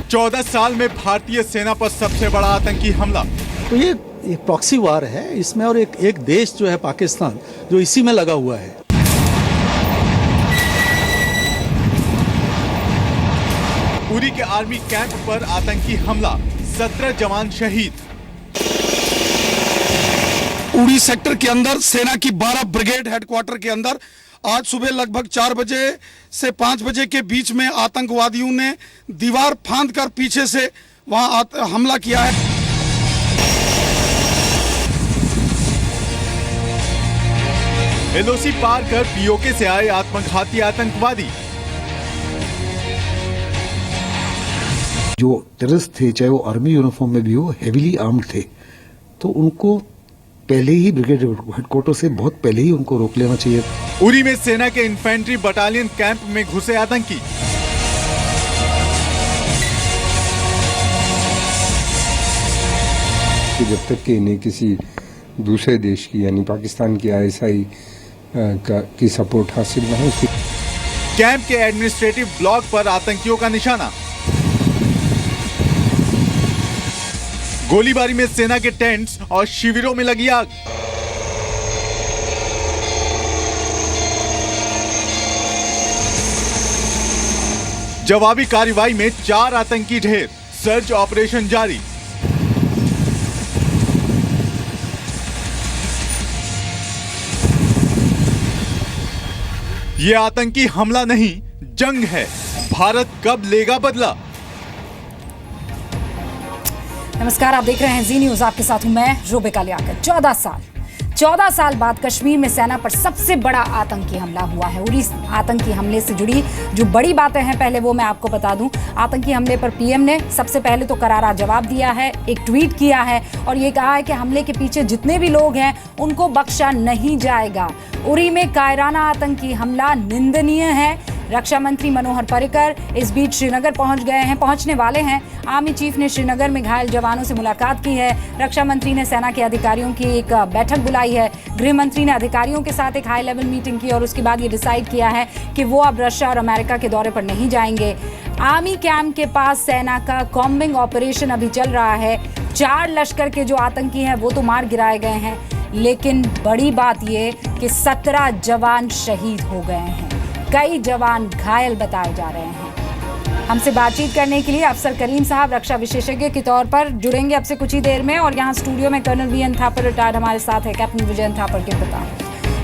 14 साल में भारतीय सेना पर सबसे बड़ा आतंकी हमला। तो ये एक प्रॉक्सी वार है इसमें, और एक देश जो है पाकिस्तान, जो इसी में लगा हुआ है। उरी के आर्मी कैंप पर आतंकी हमला, 17 जवान शहीद। उरी सेक्टर के अंदर सेना की 12 ब्रिगेड हेडक्वार्टर के अंदर आज सुबह लगभग 4 बजे से 5 बजे के बीच में आतंकवादियों ने दीवार फांदकर पीछे से वहां हमला किया है। एलओसी पार कर पीओके से आए आत्मघाती आतंकवादी। जो टेररिस्ट थे, चाहे वो आर्मी यूनिफॉर्म में भी हो, हेवीली आर्म्ड थे, तो उनको पहले ही ब्रिगेड हेडक्वार्टर से बहुत पहले ही उनको रोक लेना चाहिए। उरी में सेना के इन्फेंट्री बटालियन कैंप में घुसे आतंकी। जब तक कि इन्हें किसी दूसरे देश की यानी पाकिस्तान की आईएसआई की सपोर्ट हासिल न हो। कैंप के एडमिनिस्ट्रेटिव ब्लॉक पर आतंकियों का निशाना। गोलीबारी में सेना के टेंट्स और शिविरों में लगी आग। जवाबी कार्रवाई में 4 आतंकी ढेर, सर्च ऑपरेशन जारी। यह आतंकी हमला नहीं, जंग है। भारत कब लेगा बदला? नमस्कार, आप देख रहे हैं जी न्यूज। आपके साथ हूं मैं रुबिका लियाकत। 14 साल बाद कश्मीर में सेना पर सबसे बड़ा आतंकी हमला हुआ है। उरी आतंकी हमले से जुड़ी जो बड़ी बातें हैं, पहले वो मैं आपको बता दूं। आतंकी हमले पर पीएम ने सबसे पहले तो करारा जवाब दिया है, एक ट्वीट किया है और ये कहा है कि हमले के पीछे जितने भी लोग हैं उनको बख्शा नहीं जाएगा। उरी में कायराना आतंकी हमला निंदनीय है। रक्षा मंत्री मनोहर पर्रिकर इस बीच श्रीनगर पहुंचने वाले हैं। आर्मी चीफ ने श्रीनगर में घायल जवानों से मुलाकात की है। रक्षा मंत्री ने सेना के अधिकारियों की एक बैठक बुलाई है। गृह मंत्री ने अधिकारियों के साथ एक हाई लेवल मीटिंग की और उसके बाद ये डिसाइड किया है कि वो अब रशिया और अमेरिका के दौरे पर नहीं जाएंगे। आर्मी कैंप के पास सेना का कॉम्बिंग ऑपरेशन अभी चल रहा है। 4 लश्कर के जो आतंकी हैं वो तो मार गिराए गए हैं, लेकिन बड़ी बात ये कि 17 जवान शहीद हो गए हैं, कई जवान घायल बताए जा रहे हैं। हमसे बातचीत करने के लिए अफसर करीम साहब रक्षा विशेषज्ञ के तौर पर जुड़ेंगे अब से कुछ ही देर में, और यहाँ स्टूडियो में कर्नल वीएन थापर रिटायर्ड हमारे साथ है, कैप्टन विजयन थापर के पिता,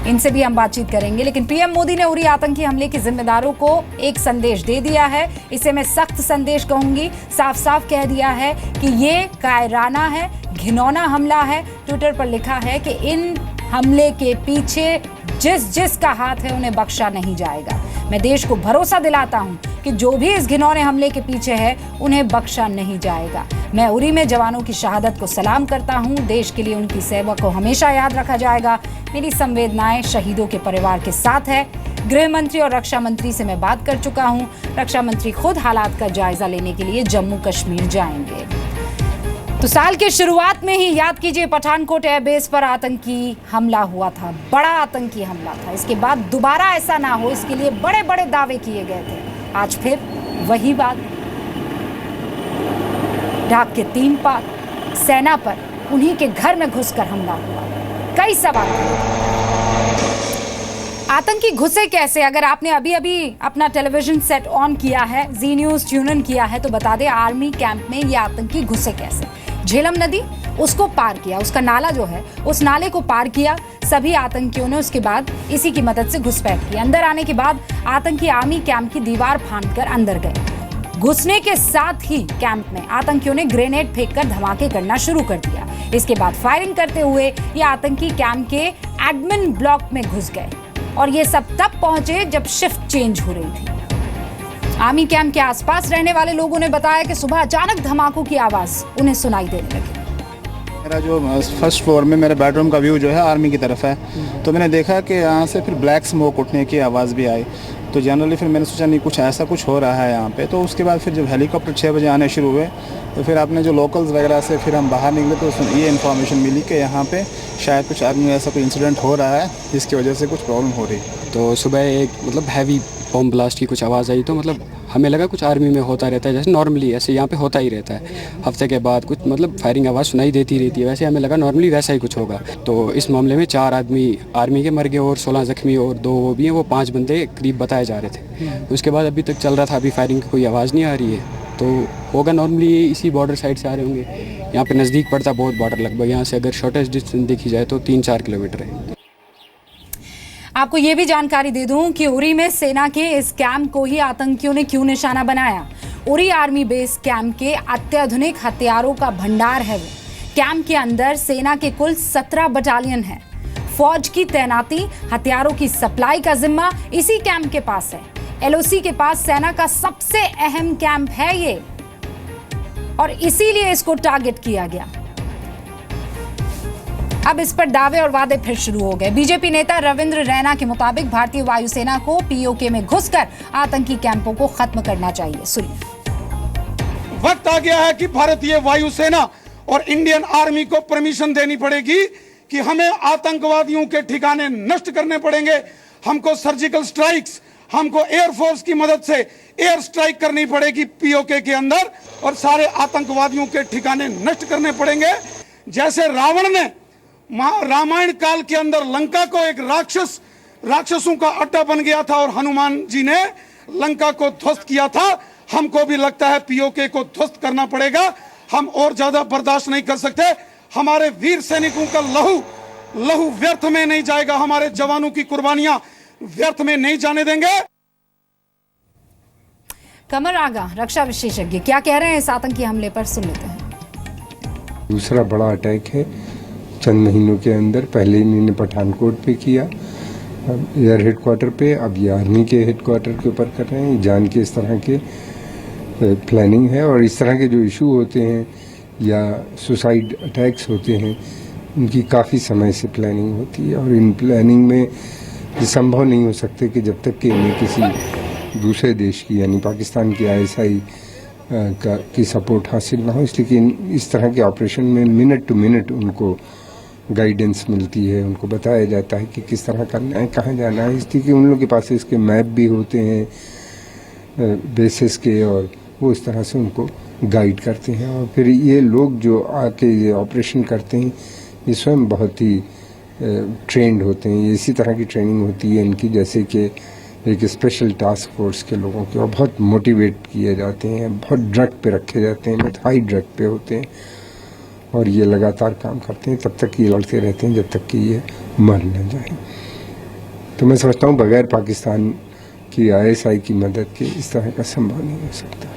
इनसे भी हम बातचीत करेंगे। लेकिन पीएम मोदी ने उरी आतंकी हमले के जिम्मेदारों को एक संदेश दे दिया है। इसे मैं सख्त संदेश कहूंगी। साफ साफ कह दिया है कि ये कायराना है, घिनौना हमला है। ट्विटर पर लिखा है कि इन हमले के पीछे जिसका हाथ है उन्हें बख्शा नहीं जाएगा। मैं देश को भरोसा दिलाता हूं कि जो भी इस घिनौने हमले के पीछे है उन्हें बख्शा नहीं जाएगा। मैं उरी में जवानों की शहादत को सलाम करता हूं। देश के लिए उनकी सेवा को हमेशा याद रखा जाएगा। मेरी संवेदनाएं शहीदों के परिवार के साथ है। गृह मंत्री और रक्षा मंत्री से मैं बात कर चुका हूं। रक्षा मंत्री खुद हालात का जायजा लेने के लिए जम्मू कश्मीर जाएंगे। तो साल के शुरुआत में ही याद कीजिए, पठानकोट एयरबेस पर आतंकी हमला हुआ था, बड़ा आतंकी हमला था। इसके बाद दोबारा ऐसा ना हो, इसके लिए बड़े बड़े दावे किए गए थे। आज फिर वही बात। ढाक के 3 पार सेना पर उन्हीं के घर में घुसकर हमला हुआ। कई सवाल आतंकी घुसे कैसे? अगर आपने अभी अपना टेलीविजन सेट ऑन किया है, जी न्यूज ट्यून इन किया है, तो बता दें आर्मी कैंप में ये आतंकी घुसे कैसे। झेलम नदी उसको पार किया, उसका नाला जो है उस नाले को पार किया सभी आतंकियों ने। उसके बाद इसी की मदद से घुसपैठ की। अंदर आने के बाद आतंकी आर्मी कैंप की दीवार फांदकर अंदर गए। घुसने के साथ ही कैंप में आतंकियों ने ग्रेनेड फेंककर धमाके करना शुरू कर दिया। इसके बाद फायरिंग करते हुए ये आतंकी कैंप के एडमिन ब्लॉक में घुस गए और ये सब तब पहुंचे जब शिफ्ट चेंज हो रही थी। आर्मी कैंप के आसपास रहने वाले लोगों ने बताया कि सुबह अचानक धमाकों की आवाज उन्हें सुनाई देने लगी। मेरा जो फर्स्ट फ्लोर में मेरे बेडरूम का व्यू जो है आर्मी की तरफ है, तो मैंने देखा कि यहाँ से फिर ब्लैक स्मोक उठने की आवाज़ भी आई। तो जनरली फिर मैंने सोचा नहीं कुछ ऐसा कुछ हो रहा है यहाँ पे। तो उसके बाद फिर जब हेलीकॉप्टर 6 बजे आने शुरू हुए तो फिर आपने जो लोकल्स वगैरह से फिर हम बाहर निकले तो उसमें ये इन्फॉर्मेशन मिली कि यहाँ पे शायद कुछ आर्मी में ऐसा कोई इंसिडेंट हो रहा है जिसकी वजह से कुछ प्रॉब्लम हो रही है। तो सुबह एक हैवी बॉम्ब ब्लास्ट की कुछ आवाज़ आई, तो हमें लगा कुछ आर्मी में होता रहता है, जैसे नॉर्मली ऐसे यहाँ पे होता ही रहता है, हफ्ते के बाद कुछ मतलब फायरिंग आवाज़ सुनाई देती रहती है, वैसे हमें लगा नॉर्मली वैसा ही कुछ होगा। तो इस मामले में 4 आदमी आर्मी के मर गए और 16 जख्मी और 2 वो भी हैं, वो 5 बंदे करीब बताए जा रहे थे। उसके बाद अभी तक चल रहा था, अभी फायरिंग की कोई आवाज़ नहीं आ रही है। तो होगा नॉर्मली ये इसी बॉर्डर साइड से आ रहे होंगे, यहाँ पे नज़दीक पड़ता बहुत बॉर्डर, लगभग यहाँ से अगर शॉर्टेस्ट डिस्टेंस देखी जाए तो 3-4 किलोमीटर है। आपको ये भी जानकारी दे दूं कि उरी में सेना के इस कैंप को ही आतंकियों ने क्यों निशाना बनाया। उरी आर्मी बेस कैंप के अत्याधुनिक हथियारों का भंडार है वो। कैंप के अंदर सेना के कुल 17 बटालियन है। फौज की तैनाती, हथियारों की सप्लाई का जिम्मा इसी कैंप के पास है। एलओसी के पास सेना का सबसे अहम कैंप है ये, और इसीलिए इसको टारगेट किया गया। अब इस पर दावे और वादे फिर शुरू हो गए। बीजेपी नेता रविंद्र रैना के मुताबिक भारतीय वायुसेना को पीओके में घुसकर आतंकी कैंपों को खत्म करना चाहिए। सुनिए। वक्त आ गया है कि भारतीय वायुसेना और इंडियन आर्मी को परमिशन देनी पड़ेगी कि हमें आतंकवादियों के ठिकाने नष्ट करने पड़ेंगे। हमको सर्जिकल स्ट्राइक्स, हमको एयरफोर्स की मदद से एयर स्ट्राइक करनी पड़ेगी पीओके के अंदर, और सारे आतंकवादियों के ठिकाने नष्ट करने पड़ेंगे। जैसे रावण ने रामायण काल के अंदर लंका को एक राक्षसों का अड्डा बन गया था और हनुमान जी ने लंका को ध्वस्त किया था, हमको भी लगता है पीओके को ध्वस्त करना पड़ेगा। हम और ज्यादा बर्दाश्त नहीं कर सकते। हमारे वीर सैनिकों का लहू व्यर्थ में नहीं जाएगा, हमारे जवानों की कुर्बानियां व्यर्थ में नहीं जाने देंगे। कमर आगा, रक्षा विशेषज्ञ, क्या कह रहे हैं इस आतंकी हमले पर, सुन लेते हैं। दूसरा बड़ा अटैक है चंद महीनों के अंदर। पहले इन्होंने पठानकोट पे किया, एयर हेडक्वार्टर पे, अब ये आर्मी के हेडक्वार्टर के ऊपर कर रहे हैं। जान के इस तरह के प्लानिंग है, और इस तरह के जो इशू होते हैं या सुसाइड अटैक्स होते हैं, उनकी काफ़ी समय से प्लानिंग होती है, और इन प्लानिंग में ये संभव नहीं हो सकते कि जब तक कि इन्हें किसी दूसरे देश की यानी पाकिस्तान की ISI की सपोर्ट हासिल ना हो। इसलिए इस तरह के ऑपरेशन में मिनट टू मिनट उनको गाइडेंस मिलती है, उनको बताया जाता है कि किस तरह करना है, कहाँ जाना है। इसलिए कि उन लोगों के पास इसके मैप भी होते हैं बेसिस के, और वो इस तरह से उनको गाइड करते हैं। और फिर ये लोग जो आके ये ऑपरेशन करते हैं, ये स्वयं बहुत ही ट्रेंड होते हैं। इसी तरह की ट्रेनिंग होती है इनकी, जैसे कि एक स्पेशल टास्क फोर्स के लोगों के, और बहुत मोटिवेट किए जाते हैं, बहुत ड्रग पे रखे जाते हैं, बहुत हाई ड्रग पे होते हैं, और ये लगातार काम करते हैं। तब तक ये लड़ते रहते हैं जब तक कि ये मर न जाए। तो मैं समझता हूँ बगैर पाकिस्तान की ISI की मदद के इस तरह का संभव नहीं हो सकता।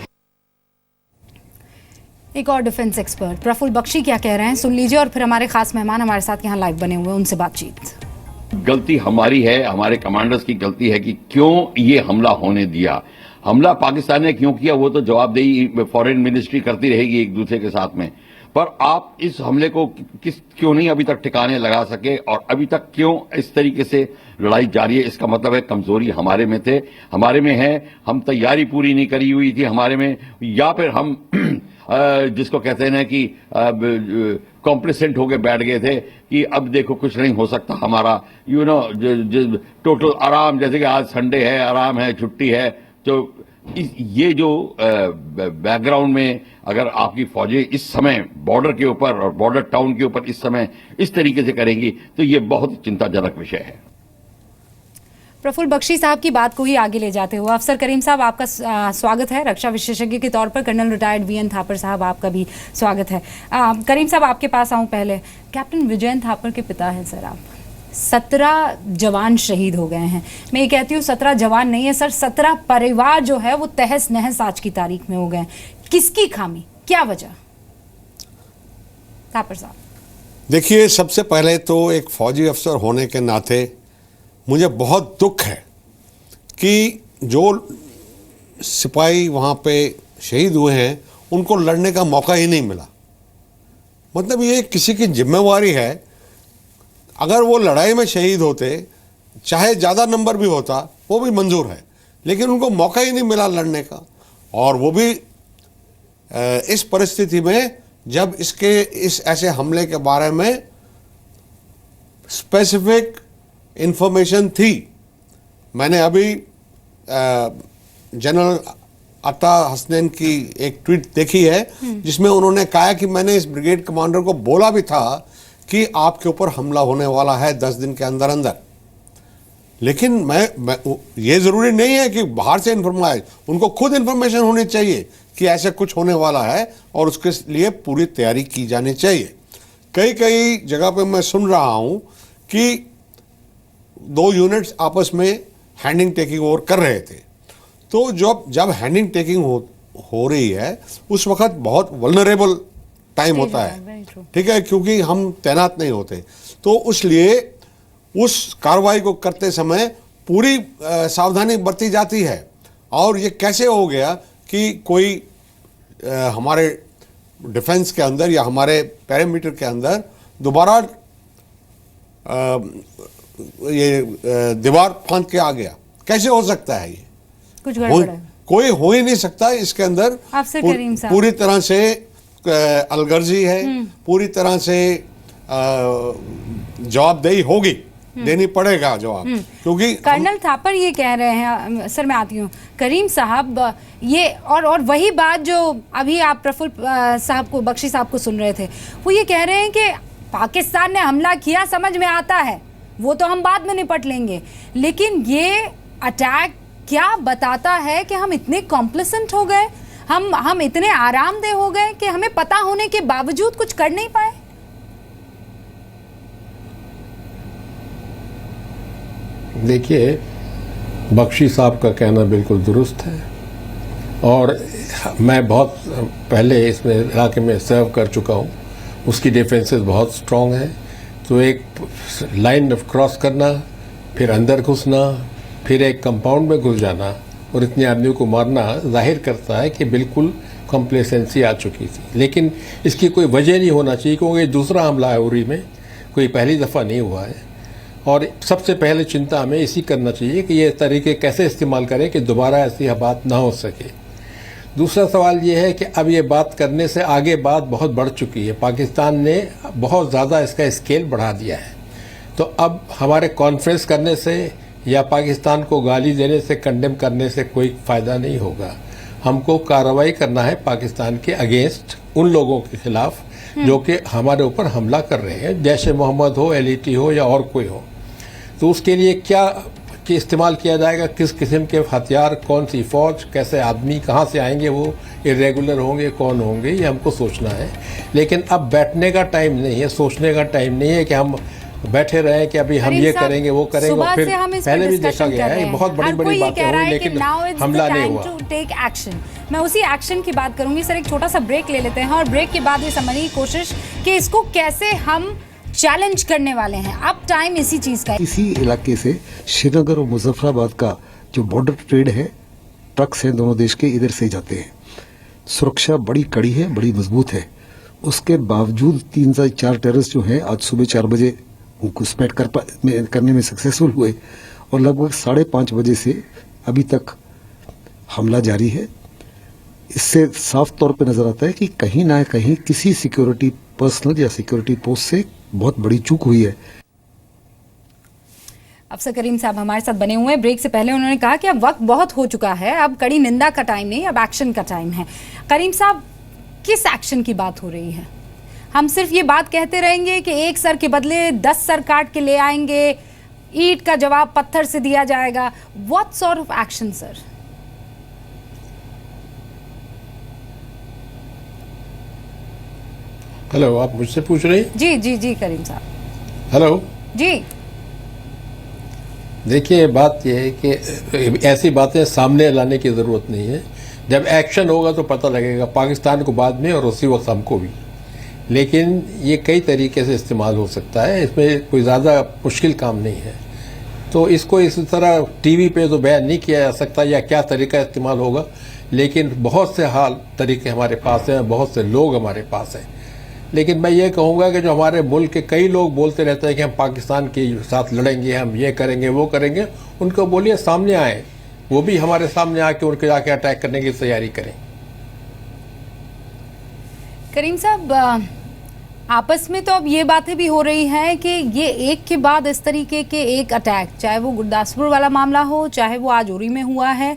एक और डिफेंस एक्सपर्ट प्रफुल्ल बख्शी क्या कह रहे हैं, सुन लीजिए, और फिर हमारे खास मेहमान हमारे साथ यहाँ लाइव बने हुए हैं, उनसे बातचीत। गलती हमारी है, हमारे कमांडर्स की गलती है कि क्यों ये हमला होने दिया। हमला पाकिस्तान ने क्यों किया वो तो जवाबदेही फॉरेन मिनिस्ट्री करती रहेगी एक दूसरे के साथ में, पर आप इस हमले को क्यों नहीं अभी तक ठिकाने लगा सके, और अभी तक क्यों इस तरीके से लड़ाई जारी है। इसका मतलब है कमजोरी हमारे में थे, हमारे में है, हम तैयारी पूरी नहीं करी हुई थी हमारे में, या फिर हम जिसको कहते हैं ना कि कॉम्प्लिसेंट होके बैठ गए थे कि अब देखो कुछ नहीं हो सकता हमारा, टोटल आराम, जैसे कि आज संडे है, आराम है, छुट्टी है। तो ये जो बैकग्राउंड में अगर आपकी फौजें इस समय बॉर्डर के ऊपर और बॉर्डर टाउन के ऊपर इस समय इस तरीके से करेंगी तो ये बहुत चिंताजनक विषय है। प्रफुल्ल बख्शी साहब की बात को ही आगे ले जाते हुए अफसर करीम साहब आपका स्वागत है रक्षा विशेषज्ञ के तौर पर। कर्नल रिटायर्ड VN थापर साहब आपका भी स्वागत है। करीम साहब आपके पास आऊं पहले। कैप्टन विजयन थापर के पिता हैं सर आप, 17 जवान शहीद हो गए हैं। मैं ये कहती हूँ 17 जवान नहीं है सर, 17 परिवार जो है वो तहस नहस आज की तारीख में हो गए। किसकी खामी, क्या वजह? थापर साहब देखिए, सबसे पहले तो एक फौजी अफसर होने के नाते मुझे बहुत दुख है कि जो सिपाही वहाँ पे शहीद हुए हैं उनको लड़ने का मौका ही नहीं मिला। मतलब ये किसी की जिम्मेवारी है, अगर वो लड़ाई में शहीद होते, चाहे ज़्यादा नंबर भी होता वो भी मंजूर है, लेकिन उनको मौका ही नहीं मिला लड़ने का। और वो भी इस परिस्थिति में जब इस ऐसे हमले के बारे में स्पेसिफिक इंफॉर्मेशन थी। मैंने अभी जनरल अता हसनैन की एक ट्वीट देखी है जिसमें उन्होंने कहा कि मैंने इस ब्रिगेड कमांडर को बोला भी था कि आपके ऊपर हमला होने वाला है 10 दिन के अंदर अंदर। लेकिन मैं ये जरूरी नहीं है कि बाहर से इन्फॉर्मेशन, उनको खुद इन्फॉर्मेशन होनी चाहिए कि ऐसे कुछ होने वाला है और उसके लिए पूरी तैयारी की जानी चाहिए। कई जगह पे मैं सुन रहा हूं कि 2 यूनिट्स आपस में हैंडिंग टेकिंग ओवर कर रहे थे। तो जब हैंडिंग टेकिंग हो रही है उस वक्त बहुत वल्नरेबल टाइम होता है, ठीक है, क्योंकि हम तैनात नहीं होते। तो इसलिए उस कार्रवाई को करते समय पूरी सावधानी बरती जाती है। और ये कैसे हो गया कि कोई हमारे डिफेंस के अंदर या हमारे पैरामीटर के अंदर दोबारा ये दीवार फांद के आ गया, कैसे हो सकता है? ये कुछ गड़बड़ है, कोई हो ही नहीं सकता। इसके अंदर पूरी तरह से अलगर्जी है, पूरी तरह से जवाबदेही होगी, देनी पड़ेगा जवाब। क्योंकि कर्नल थापर ये कह रहे हैं, सर मैं आती हूँ, करीम साहब ये और वही बात जो अभी आप प्रफुल्ल साहब को, बख्शी साहब को सुन रहे थे, वो ये कह रहे हैं कि पाकिस्तान ने हमला किया, समझ में आता है, वो तो हम बाद में निपट लेंगे। लेकिन ये अटैक क्या बताता है कि हम इतने कॉम्प्लिसेंट हो गए, हम इतने आरामदेह हो गए कि हमें पता होने के बावजूद कुछ कर नहीं पाए। देखिए, बख्शी साहब का कहना बिल्कुल दुरुस्त है और मैं बहुत पहले इसमें इलाके में सर्व कर चुका हूँ। उसकी डिफेंसेस बहुत स्ट्रांग है। तो एक लाइन क्रॉस करना, फिर अंदर घुसना, फिर एक कंपाउंड में घुस जाना और इतने आदमियों को मारना जाहिर करता है कि बिल्कुल कॉम्प्लेसेंसी आ चुकी थी। लेकिन इसकी कोई वजह नहीं होना चाहिए, क्योंकि दूसरा हमला है उरी में, कोई पहली दफ़ा नहीं हुआ है। और सबसे पहले चिंता हमें इसी करना चाहिए कि ये तरीके कैसे इस्तेमाल करें कि दोबारा ऐसी बात ना हो सके। दूसरा सवाल ये है कि अब ये बात करने से आगे बात बहुत बढ़ चुकी है। पाकिस्तान ने बहुत ज़्यादा इसका स्केल बढ़ा दिया है। तो अब हमारे कॉन्फ्रेंस करने से या पाकिस्तान को गाली देने से, कंडेम करने से कोई फ़ायदा नहीं होगा। हमको कार्रवाई करना है पाकिस्तान के अगेंस्ट, उन लोगों के खिलाफ जो कि हमारे ऊपर हमला कर रहे हैं, जैसे मोहम्मद हो, LET हो या और कोई हो। तो उसके लिए क्या कि इस्तेमाल किया जाएगा, किस किस्म के हथियार, कौन सी फौज, कैसे आदमी, कहाँ से आएंगे, वो इरेगुलर होंगे, कौन होंगे, ये हमको सोचना है। लेकिन अब बैठने का टाइम नहीं है, सोचने का टाइम नहीं है कि हम बैठे रहे कि अभी हम ये करेंगे, वो करेंगे। और फिर पहले भी देखा गया है बहुत बड़ी बड़ी बातें हुई लेकिन हमला नहीं हुआ। टेक एक्शन, मैं उसी एक्शन की बात करूंगी। सर एक छोटा सा ब्रेक ले लेते हैं और ब्रेक के बाद ये समझने की कोशिश कि इसको कैसे हम चैलेंज करने वाले हैं। अब टाइम इसी चीज का। इसी इलाके से श्रीनगर और मुजफ्फराबाद का जो बॉर्डर ट्रेड है, ट्रक्स हैं दोनों देश के, इधर से जाते हैं। सुरक्षा बड़ी कड़ी है, बड़ी मजबूत है। उसके बावजूद 3 से 4 टेररिस्ट जो हैं आज सुबह 4 बजे उनको स्पैट करने में सक्सेसफुल हुए और लगभग 5:30 बजे से अभी तक हमला जारी है। इससे साफ तौर पे नजर आता है कि कहीं ना कहीं किसी सिक्योरिटी पर्सनल या सिक्योरिटी पोस्ट से बहुत बड़ी चूक हुई है। अफसर करीम साहब हमारे साथ बने हुए हैं। ब्रेक से पहले उन्होंने कहा कि अब वक्त बहुत हो चुका है, अब कड़ी निंदा का टाइम नहीं, अब एक्शन का टाइम है। करीम साहब, किस एक्शन की बात हो रही है? हम सिर्फ ये बात कहते रहेंगे कि एक सर के बदले 10 सर काट के ले आएंगे, ईंट का जवाब पत्थर से दिया जाएगा। What sort of action sir? Hello, आप मुझसे पूछ रही? जी जी जी करीम साहब। हेलो जी। देखिए, बात यह है कि ऐसी बातें सामने लाने की ज़रूरत नहीं है। जब एक्शन होगा तो पता लगेगा, पाकिस्तान को बाद में और उसी वक्त हमको भी। लेकिन ये कई तरीके से इस्तेमाल हो सकता है, इसमें कोई ज़्यादा मुश्किल काम नहीं है। तो इसको इस तरह टीवी पे तो बयान नहीं किया जा सकता या क्या तरीका इस्तेमाल होगा, लेकिन बहुत से तरीके हमारे पास हैं, बहुत से लोग हमारे पास हैं। लेकिन मैं ये कहूँगा कि जो हमारे मुल्क के कई लोग बोलते रहते हैं कि हम पाकिस्तान के साथ लड़ेंगे, हम ये करेंगे, वो करेंगे, उनको बोलिए सामने आए, वो भी हमारे सामने आके उनके जाके अटैक करने की तैयारी करें। करीम साहब, आपस में तो अब ये बातें भी हो रही हैं कि ये एक के बाद इस तरीके के एक अटैक, चाहे वो गुरदासपुर वाला मामला हो, चाहे वो आज उरी में हुआ है,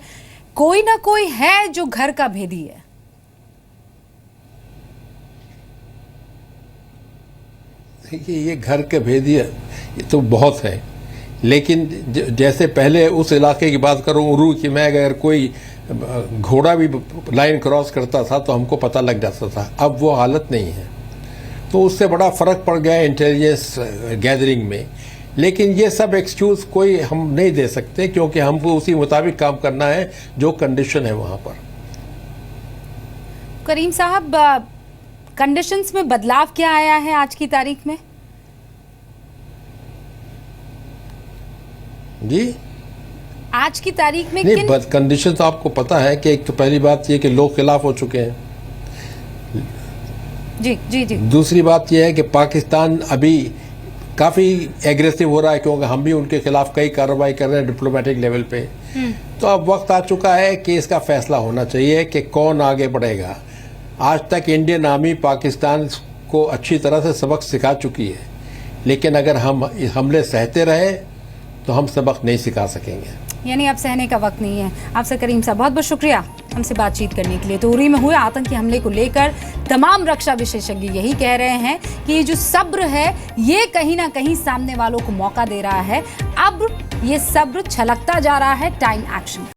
कोई ना कोई है जो घर का भेदी है। देखिए, ये घर के भेदी ये तो बहुत है, लेकिन जैसे पहले उस इलाके की बात करूं उरू की, मैं अगर कोई घोड़ा भी लाइन क्रॉस करता था तो हमको पता लग जाता था। अब वो हालत नहीं है, तो उससे बड़ा फ़र्क पड़ गया इंटेलिजेंस गैदरिंग में। लेकिन ये सब एक्सक्यूज़ कोई हम नहीं दे सकते, क्योंकि हमको उसी मुताबिक काम करना है जो कंडीशन है वहाँ पर। करीम साहब, कंडीशंस में बदलाव क्या आया है आज की तारीख में? जी, आज की तारीख में नहीं, कंडीशन तो आपको पता है कि एक तो पहली बात ये कि लोग खिलाफ हो चुके हैं। जी जी जी। दूसरी बात यह है कि पाकिस्तान अभी काफ़ी एग्रेसिव हो रहा है, क्योंकि हम भी उनके खिलाफ कई कार्रवाई कर रहे हैं डिप्लोमेटिक लेवल पे। तो अब वक्त आ चुका है कि इसका फैसला होना चाहिए कि कौन आगे बढ़ेगा। आज तक इंडियन आर्मी पाकिस्तान को अच्छी तरह से सबक सिखा चुकी है, लेकिन अगर हम हमले सहते रहे तो हम सबक नहीं सिखा सकेंगे। यानी अब सहने का वक्त नहीं है। आपसे करीम साहब बहुत बहुत शुक्रिया हमसे बातचीत करने के लिए। तो उरी में हुए आतंकी हमले को लेकर तमाम रक्षा विशेषज्ञ यही कह रहे हैं कि ये जो सब्र है ये कहीं ना कहीं सामने वालों को मौका दे रहा है। अब ये सब्र छलकता जा रहा है टाइम एक्शन।